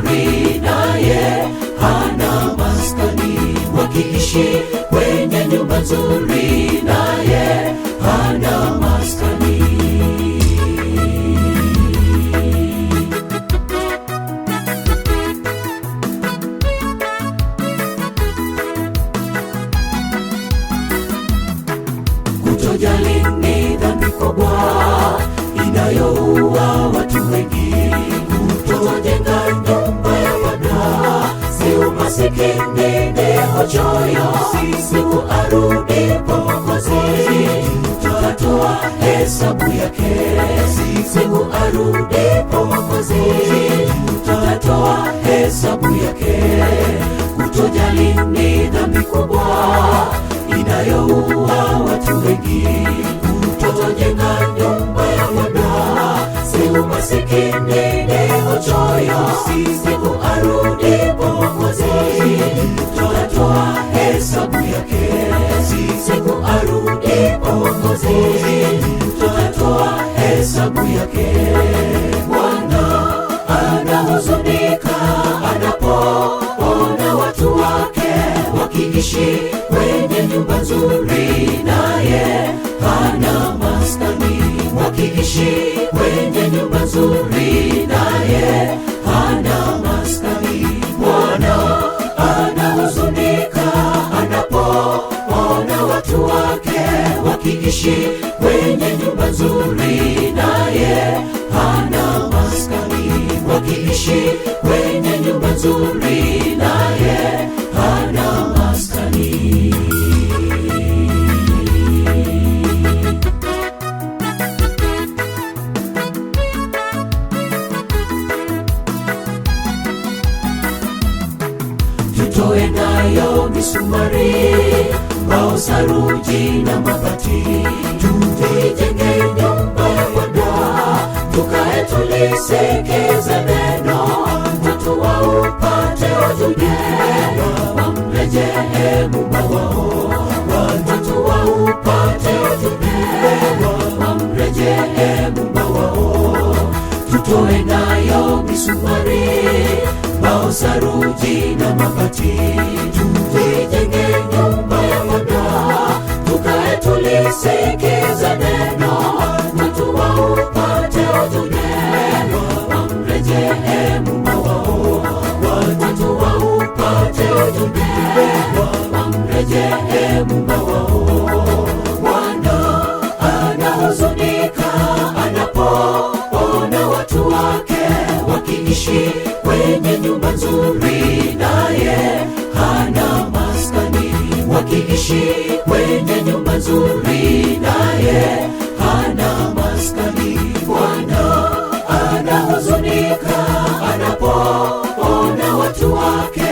nzuri, naye hana maskani. Wakiishi kwenye nyumba nzuri, naye hana maskani. Kutojali ni dhambi kubwa inayoua watu wengi. Kutojenga nyumba ya Bwana si umasikini, ni uchoyo. Siku arudipo Mwokozi tutatoa hesabu yake. Siku arudipo Mwokozi tutatoa hesabu yake. Kutojali ni dhambi kubwa inayoua watu wengi. Kutojenga nyumba ya Bwana si umasikini, ni uchoyo. Siku arudipo Mwokozi tutatoa hesabu yake. Siku arudipo Mwokozi tutatoa hesabu yake. Bwana anahuzunika anapoona watu wake wakiishi kwenye nyumba nzuri, naye hana maskani. Wakiishi kwenye nyumba nzuri, naye hana maskani. Bwana anahuzunika anapoona watu wake wakiishi kwenye nyumba nzuri, naye hana maskani. Wakiishi kwenye nyumba nzuri, naye hana maskani. Tutoe nayo misumari, mbao, saruji na mabati. Tuijenge nyumba ya Bwana, tukae tulisikilize neno. Watu waupate ujumbe, wamrejee Muumba wao. Watu waupate ujumbe, wamrejee Muumba wao. Tutoe nayo misumari, mbao, saruji na mabati. Tuijenge nyumba ya Bwana, tukae tulisikilize neno. Watu waupate ujumbe, wamrejee Muumba wao. Watu waupate ujumbe, wamrejee Muumba wao. Bwana anahuzunika anapoona watu wake wakiishi kwenye nyumba nzuri, naye hana maskani. Wakiishi kwenye nyumba nzuri, naye hana maskani. Bwana anahuzunika anapoona watu wake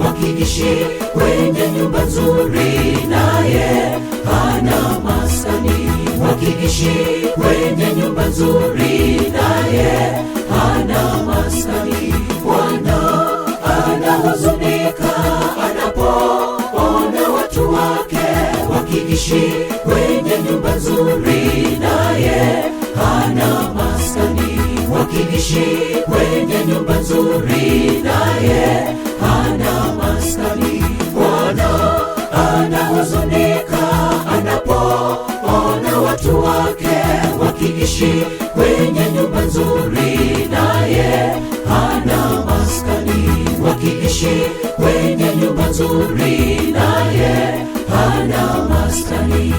wakiishi kwenye nyumba nzuri, naye hana maskani. Wakiishi kwenye nyumba nzuri, naye hana maskani. Bwana anahuzunika anapoona watu wake wakiishi kwenye nyumba nzuri, naye hana maskani. Wakiishi kwenye nyumba nzuri, naye hana maskani. Bwana anahuzunika anapoona watu wake wakiishi kwenye nyumba nzuri, naye hana maskani. Wakiishi kwenye nyumba nzuri, naye hana maskani.